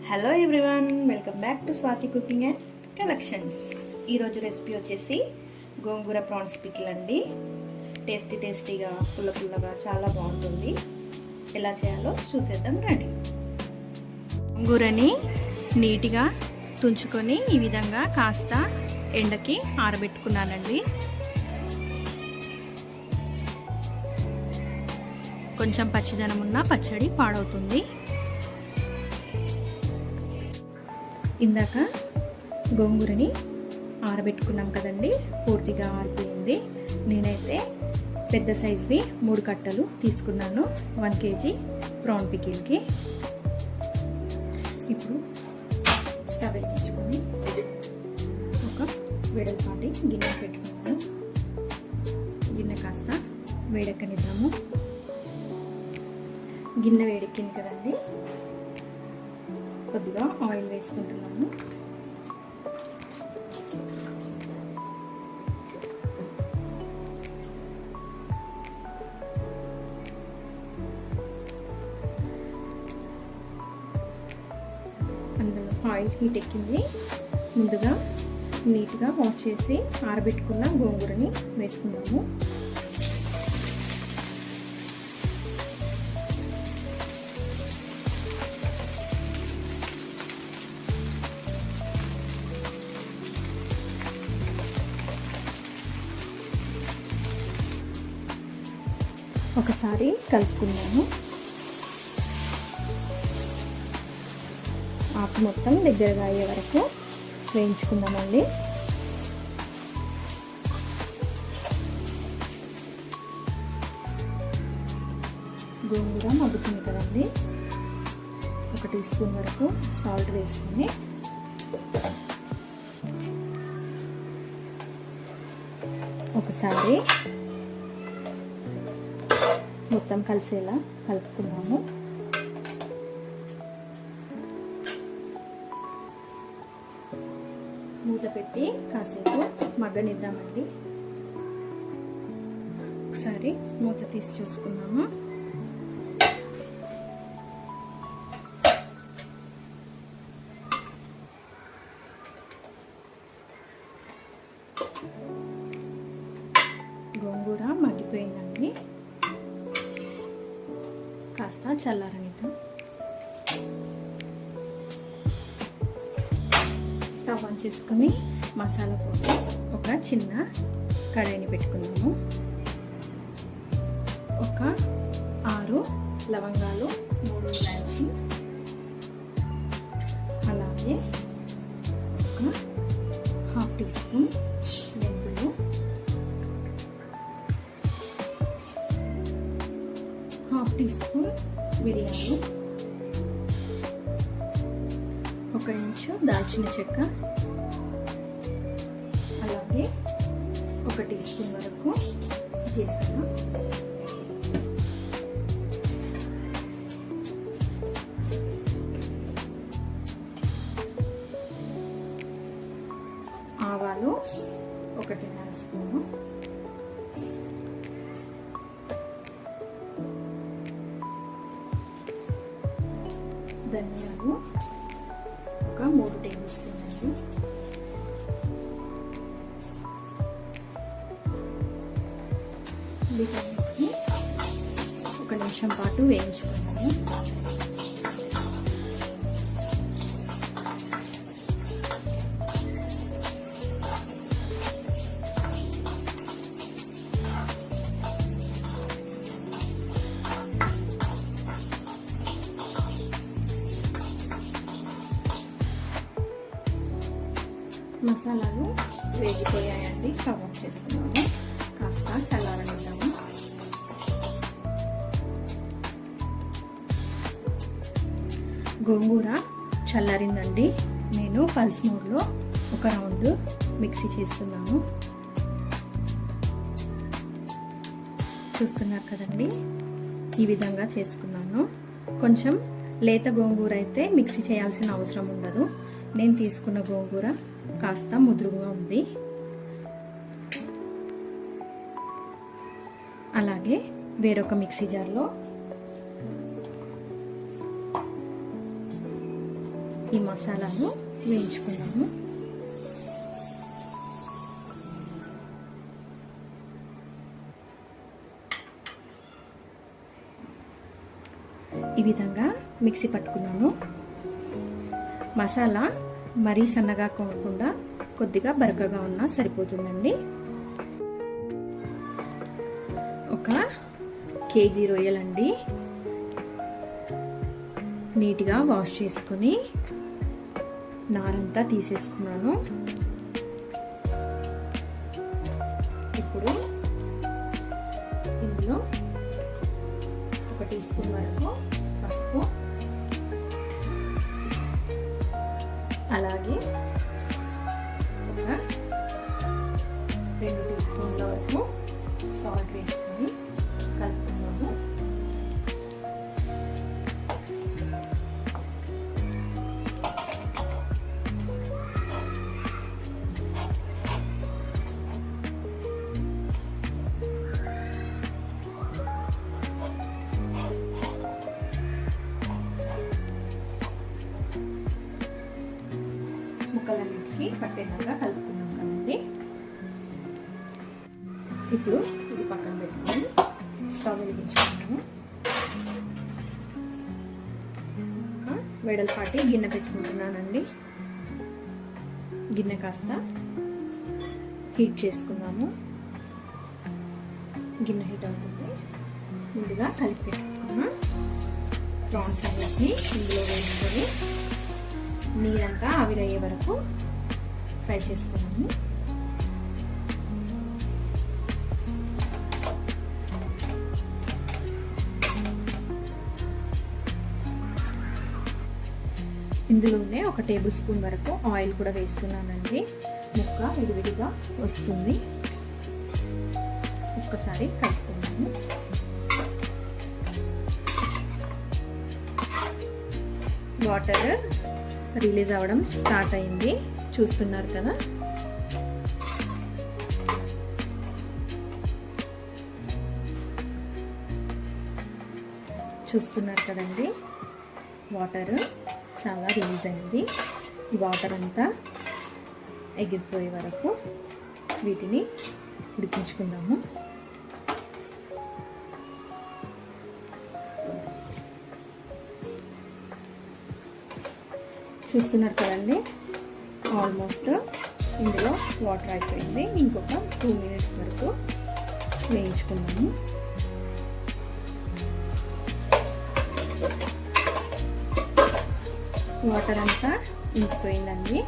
Hello everyone, welcome back to Swathi cooking and collections. ఈరోజు recipe వచ్చేసి గోంగూర prawns pickle అండి. టేస్టీగా పుల్లగా చాలా బాగుంటుంది. ఎలా చేయాలో చూసేద్దాం రండి. గోంగూరని నీట్గా తుంచుకొని ఈ విధంగా కాస్త ఎండకి ఆరబెట్టుకున్నానండి. కొంచెం పచ్చిదనం ఉన్న పచ్చడి పాడవుతుంది. ఇందాక గోంగూరని ఆరబెట్టుకున్నాం కదండి, పూర్తిగా ఆరిపోయింది. నేనైతే పెద్ద సైజ్వి 3 కట్టలు తీసుకున్నాను 1 kg ప్రాన్ పికిల్కి. ఇప్పుడు స్టవ్ వెలిగించుకొని ఒక వెడల్పాటి గిన్నె పెట్టుకున్నాను. గిన్నె కాస్త వేడెక్కనిద్దాము. గిన్నె వేడెక్కింది కదండి, కొద్దిగా ఆయిల్ వేసుకుంటున్నాను. అందులో ఆయిల్ హీట్ ఎక్కింది. ముందుగా నీట్గా వాష్ చేసి ఆరబెట్టుకున్న గోంగూరని వేసుకున్నాము. ఒకసారి కలుపుకున్నాను. ఆకు మొత్తం దగ్గరగా అయ్యే వరకు వేయించుకుందామండి. గోంగూర మగ్గుతుంది కదండి, 1 టీ స్పూన్ వరకు సాల్ట్ వేసుకొని ఒకసారి మొత్తం కలిసేలా కలుపుకున్నాము. మూత పెట్టి కాసేపు మగ్గనిద్దామండి. ఒకసారి మూత తీసి చూసుకున్నాము. గోంగూర మగ్గిపోయిందండి. కాస్త చల్లారనిద్దాం. స్టవ్ ఆన్ చేసుకుని మసాలా కోసం ఒక చిన్న కడాయిని పెట్టుకున్నాము. ఒక 6 లవంగాలు, 3 ఇలాచి, అలాగే ఒక 1/2 టీ స్పూన్ మెంతులు, 1/2 టీ స్పూన్ మిరియాలు, 1 ఇంచు దాల్చిన చెక్క, అలాగే 1 టీ స్పూన్ వరకు జీలకర్ర, ఆవాలు 1.5 స్పూను, ధనియాలు ఒక 3 టేబుల్ స్పూన్లు, వీటన్నిటిని 1 నిమిషం పాటు వేయించుకున్నాము. మసాలాలు వేగిపోయాయండి. స్టవ్ ఆఫ్ చేసుకున్నాము. కాస్త చల్లారనిద్దాము. గోంగూర చల్లారిందండి. నేను పల్స్ మోడ్లో ఒక రౌండ్ మిక్సీ చేస్తున్నాను. చూస్తున్నారు కదండి, ఈ విధంగా చేసుకున్నాను. కొంచెం లేత గోంగూర అయితే మిక్సీ చేయాల్సిన అవసరం ఉండదు. నేను తీసుకున్న గోంగూర కాస్త ముదురుగా ఉంది. అలాగే వేరొక మిక్సీ జార్లో ఈ మసాలాను వేయించుకున్నాము. ఈ విధంగా మిక్సీ పట్టుకున్నాను. మసాలా మరీ సన్నగా కాకుండా కొద్దిగా బరకగా ఉన్నా సరిపోతుందండి. ఒక కేజీ రొయ్యలండి. నీట్గా వాష్ చేసుకుని నారంతా తీసేసుకున్నాను. ఇప్పుడు ఇందులో 1 టీ స్పూన్ వరకు పసుపు, అలాగే ఒక 2 టీ స్పూన్ల వరకు సాల్ట్ వేసుకొని కలుపుకున్నాము. ముక్కలన్నిటికీ పట్టేలాగా కలుపుకున్నాం కదండి. ఇప్పుడు ఇది పక్కన పెట్టుకొని స్టవ్ వెలిగించుకున్నాము. వెడల్పాటి గిన్నె పెట్టుకుంటున్నానండి. గిన్నె కాస్త హీట్ చేసుకున్నాము. గిన్నె హీట్ అవుతుంది. ముందుగా కలిపి పెట్టుకున్న ప్రాన్స్ అన్నిటిని ఇందులో వేసుకొని నీరంతా ఆవిరయ్యే వరకు ఫ్రై చేసుకున్నాము. ఇందులోనే 1 టేబుల్ స్పూన్ వరకు ఆయిల్ కూడా వేస్తున్నానండి. ముక్క విడివిడిగా వస్తుంది. ఒక్కసారి కలుపుకున్నాము. వాటర్ రిలీజ్ అవ్వడం స్టార్ట్ అయింది. చూస్తున్నారు కదా. చూస్తున్నారు కదండి, వాటర్ చాలా రిలీజ్ అయింది. ఈ వాటర్ అంతా ఎగిరిపోయే వరకు వీటిని ఉడికించుకుందాము. చూస్తున్నారు కదండి, ఆల్మోస్ట్ ఇందులో వాటర్ అయిపోయింది. ఇంకొక 2 మినిట్స్ వరకు వేయించుకున్నాము. వాటర్ అంతా ఇంకిపోయిందండి.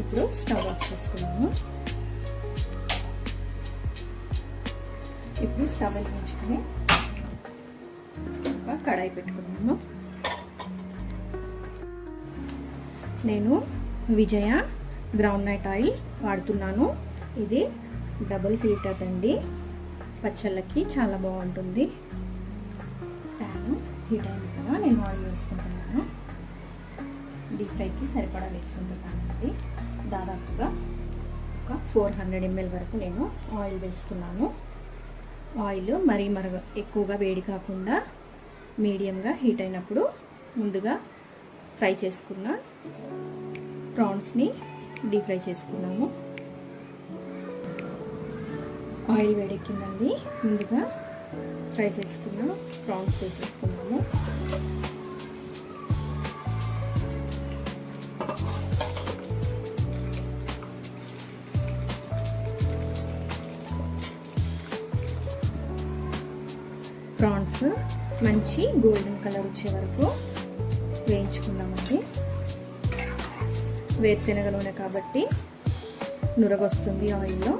ఇప్పుడు స్టవ్ ఆఫ్ చేసుకున్నాము. ఇప్పుడు స్టవ్ వెలిగించుకొని ఒక కడాయి పెట్టుకున్నాము. నేను విజయ గ్రౌండ్ నట్ ఆయిల్ వాడుతున్నాను. ఇది డబుల్ ఫిల్టర్ అండి. పచ్చళ్ళకి చాలా బాగుంటుంది. ప్యాన్ హీట్ అయింది కదా, నేను ఆయిల్ వేసుకుంటున్నాను. డీప్ ఫ్రైకి సరిపడా వేసుకుంటున్నానండి. దాదాపుగా ఒక 400 ml వరకు నేను ఆయిల్ వేసుకున్నాను. ఆయిల్ మరీ ఎక్కువగా వేడి కాకుండా మీడియంగా హీట్ అయినప్పుడు ముందుగా ఫ్రై చేసుకున్న ప్రాన్స్ని డీప్ ఫ్రై చేసుకున్నాము. ఆయిల్ వేడెక్కిందండి. ముందుగా ఫ్రై చేసుకున్న ప్రాన్స్ వేసేసుకున్నాము. ప్రాన్స్ మంచి గోల్డెన్ కలర్ వచ్చే వరకు వేయించుకున్నామండి. వేరుశెనగ నూనె కాబట్టి నురగొస్తుంది ఆయిల్లో.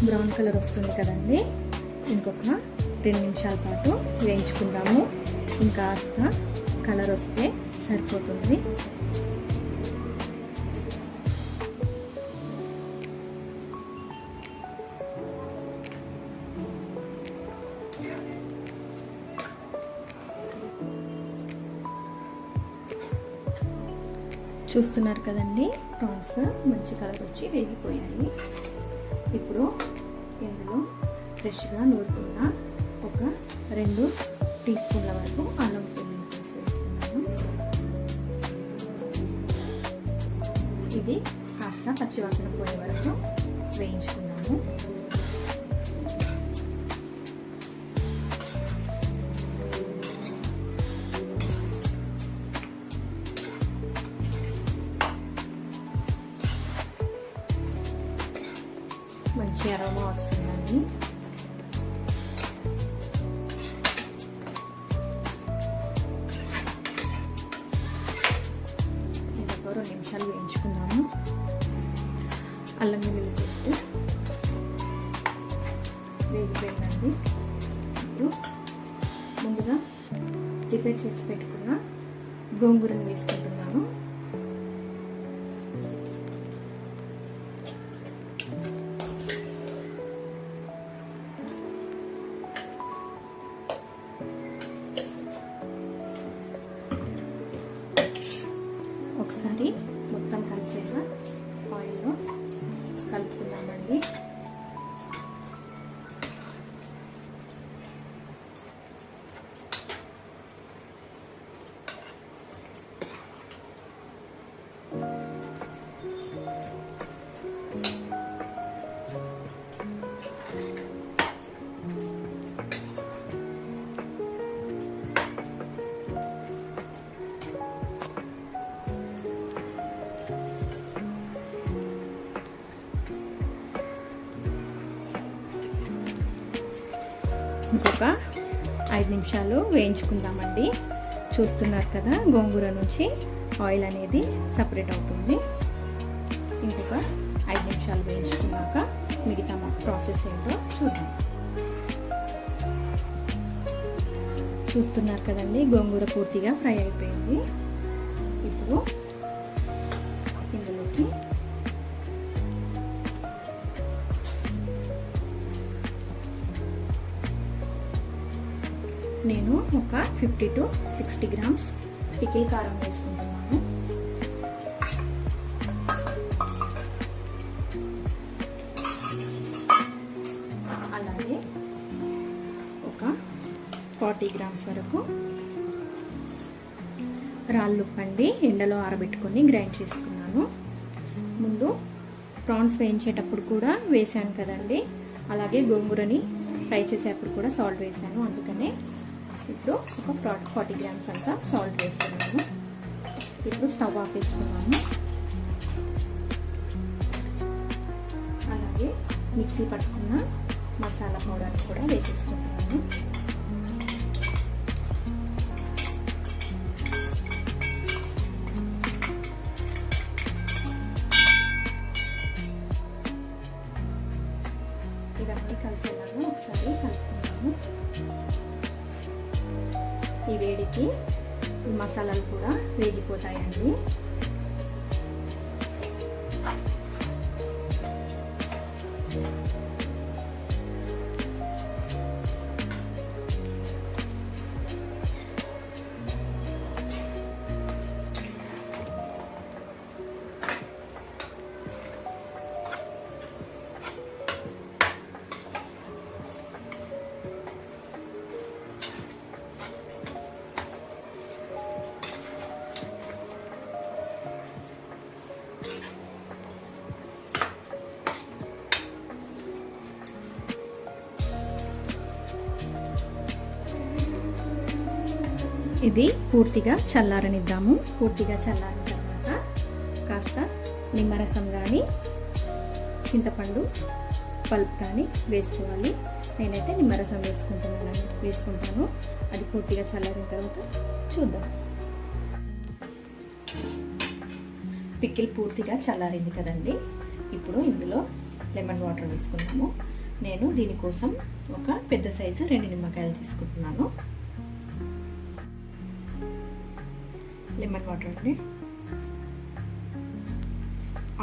బ్రౌన్ కలర్ వస్తుంది కదండి. ఇంకొక 2 నిమిషాల పాటు వేయించుకుందాము. ఇంకాస్త కలర్ వస్తే సరిపోతుంది. చూస్తున్నారు కదండి, ప్రాన్స్ మంచి కలర్ వచ్చి వేగిపోయాయి. ఇప్పుడు ఇందులో ఫ్రెష్గా నూరుకున్న ఒక 2 టీ స్పూన్ల వరకు అల్లం వెల్లుల్లి పేస్ట్ వేస్తున్నాను. ఇది కాస్త పచ్చివాసన పోయే వరకు వేయించుకున్నాము. మంచి అరోమా వస్తుందండి. ఇంకొక 2 నిమిషాలు వేయించుకున్నాము. అల్లం వెల్లుల్లి పేస్ట్ వేగిపోయిందండి. ఇప్పుడు ముందుగా ప్రిపేర్ చేసి పెట్టుకున్న గోంగూరను వేసుకుంటున్నాను. ఒకసారి మొత్తం కలిసేలా ఆయిల్లో కలుపుకుందామండి. ఇంకొక 5 నిమిషాలు వేయించుకుందామండి. చూస్తున్నారు కదా, గోంగూర నుంచి ఆయిల్ అనేది సపరేట్ అవుతుంది. ఇంకొక 5 నిమిషాలు వేయించుకున్నాక మిగతా ప్రాసెస్ ఏంటో చూద్దాం. చూస్తున్నారు కదండి, గోంగూర పూర్తిగా ఫ్రై అయిపోయింది. ఇప్పుడు ఇందులోకి నేను ఒక 50 to 60 గ్రామ్స్ పికిల్ కారం వేసుకుంటున్నాను. అలాగే ఒక 40 గ్రామ్స్ వరకు రాళ్ళుప్పండి ఎండలో ఆరబెట్టుకొని గ్రైండ్ చేసుకున్నాను. ముందు ప్రాన్స్ వేయించేటప్పుడు కూడా వేసాను కదండి, అలాగే గోంగూరని ఫ్రై చేసేటప్పుడు కూడా సాల్ట్ వేసాను. అందుకనే ఇప్పుడు ఒక 40 గ్రామ్స్ అంతా సాల్ట్ వేస్తున్నాను. ఇప్పుడు స్టవ్ ఆఫ్ వేసుకున్నాను. అలాగే మిక్సీ పట్టుకున్న మసాలా పౌడర్ కూడా వేసేసుకుంటున్నాను. ఇవన్నీ కలిసేలాగా ఒకసారి కలుపుకున్నాము. ఈ వేడికి ఈ మసాలాలు కూడా వేగిపోతాయండి. ఇది పూర్తిగా చల్లారనిద్దాము. పూర్తిగా చల్లారిన తర్వాత కాస్త నిమ్మరసం కానీ చింతపండు పల్ప్ కానీ వేసుకోవాలి. నేనైతే నిమ్మరసం వేసుకుంటాను. అది పూర్తిగా చల్లారిన తర్వాత చూద్దాం. పికిల్ పూర్తిగా చల్లారింది కదండి. ఇప్పుడు ఇందులో లెమన్ వాటర్ వేసుకుందాము. నేను దీనికోసం ఒక పెద్ద సైజు 2 నిమ్మకాయలు తీసుకుంటున్నాను. లెమన్ వాటర్ అండి.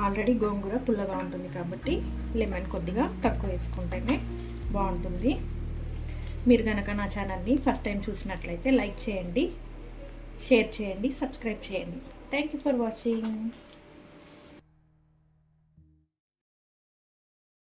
ఆల్రెడీ గోంగూర పుల్లగా ఉంటుంది కాబట్టి లెమన్ కొద్దిగా తక్కువ వేసుకుంటేనే బాగుంటుంది. మీరు కనుక నా ఛానల్ని ఫస్ట్ టైం చూసినట్లయితే లైక్ చేయండి, షేర్ చేయండి, సబ్స్క్రైబ్ చేయండి. Thank you for watching.